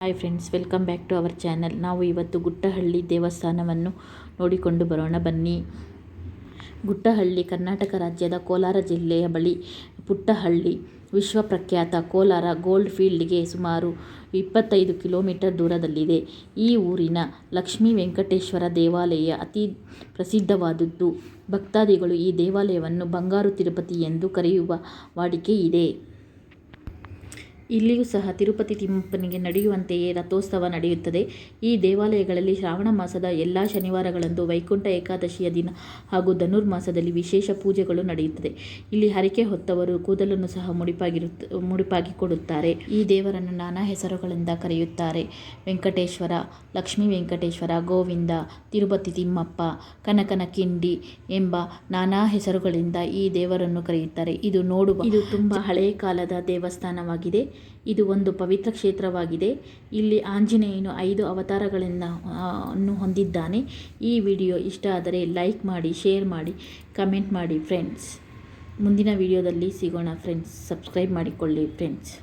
Hi friends, welcome back to our channel. ನಾವು ಇವತ್ತು ಗುಟ್ಟಹಳ್ಳಿ ದೇವಸ್ಥಾನವನ್ನು ನೋಡಿಕೊಂಡು ಬರೋಣ ಬನ್ನಿ. ಗುಟ್ಟಹಳ್ಳಿ ಕರ್ನಾಟಕ ರಾಜ್ಯದ ಕೋಲಾರ ಜಿಲ್ಲೆಯ ಬಳಿ ಪುಟ್ಟಹಳ್ಳಿ. ವಿಶ್ವಪ್ರಖ್ಯಾತ ಕೋಲಾರ ಗೋಲ್ಡ್ ಫೀಲ್ಡ್ಗೆ ಸುಮಾರು 25 ಕಿಲೋಮೀಟರ್ ದೂರದಲ್ಲಿದೆ. ಈ ಊರಿನ ಲಕ್ಷ್ಮೀ ವೆಂಕಟೇಶ್ವರ ದೇವಾಲಯ ಅತಿ ಪ್ರಸಿದ್ಧವಾದದ್ದು. ಭಕ್ತಾದಿಗಳು ಈ ದೇವಾಲಯವನ್ನು ಬಂಗಾರು ತಿರುಪತಿ ಎಂದು ಕರೆಯುವ ವಾಡಿಕೆ ಇದೆ. ಇಲ್ಲಿಯೂ ಸಹ ತಿರುಪತಿ ತಿಮ್ಮಪ್ಪನಿಗೆ ನಡೆಯುವಂತೆಯೇ ರಥೋತ್ಸವ ನಡೆಯುತ್ತದೆ. ಈ ದೇವಾಲಯಗಳಲ್ಲಿ ಶ್ರಾವಣ ಮಾಸದ ಎಲ್ಲ ಶನಿವಾರಗಳಂದು ವೈಕುಂಠ ಏಕಾದಶಿಯ ದಿನ ಹಾಗೂ ಧನುರ್ಮಾಸದಲ್ಲಿ ವಿಶೇಷ ಪೂಜೆಗಳು ನಡೆಯುತ್ತದೆ. ಇಲ್ಲಿ ಹರಕೆ ಹೊತ್ತವರು ಕೂದಲನ್ನು ಸಹ ಮುಡಿಪಾಗಿ ಕೊಡುತ್ತಾರೆ. ಈ ದೇವರನ್ನು ನಾನಾ ಹೆಸರುಗಳಿಂದ ಕರೆಯುತ್ತಾರೆ. ವೆಂಕಟೇಶ್ವರ, ಲಕ್ಷ್ಮೀ ವೆಂಕಟೇಶ್ವರ, ಗೋವಿಂದ, ತಿರುಪತಿ ತಿಮ್ಮಪ್ಪ, ಕನಕನ ಕಿಂಡಿ ಎಂಬ ನಾನಾ ಹೆಸರುಗಳಿಂದ ಈ ದೇವರನ್ನು ಕರೆಯುತ್ತಾರೆ. ಇದು ತುಂಬಾ ಹಳೆಯ ಕಾಲದ ದೇವಸ್ಥಾನವಾಗಿದೆ. ಇದು ಒಂದು ಪವಿತ್ರ ಕ್ಷೇತ್ರವಾಗಿದೆ. ಇಲ್ಲಿ ಆಂಜನೇಯನು 5 ಅವತಾರಗಳನ್ನು ಹೊಂದಿದ್ದಾನೆ. ಈ ವಿಡಿಯೋ ಇಷ್ಟ ಆದರೆ ಲೈಕ್ ಮಾಡಿ, ಶೇರ್ ಮಾಡಿ, ಕಮೆಂಟ್ ಮಾಡಿ ಫ್ರೆಂಡ್ಸ್. ಮುಂದಿನ ವಿಡಿಯೋದಲ್ಲಿ ಸಿಗೋಣ ಫ್ರೆಂಡ್ಸ್. ಸಬ್ಸ್ಕ್ರೈಬ್ ಮಾಡಿಕೊಳ್ಳಿ ಫ್ರೆಂಡ್ಸ್.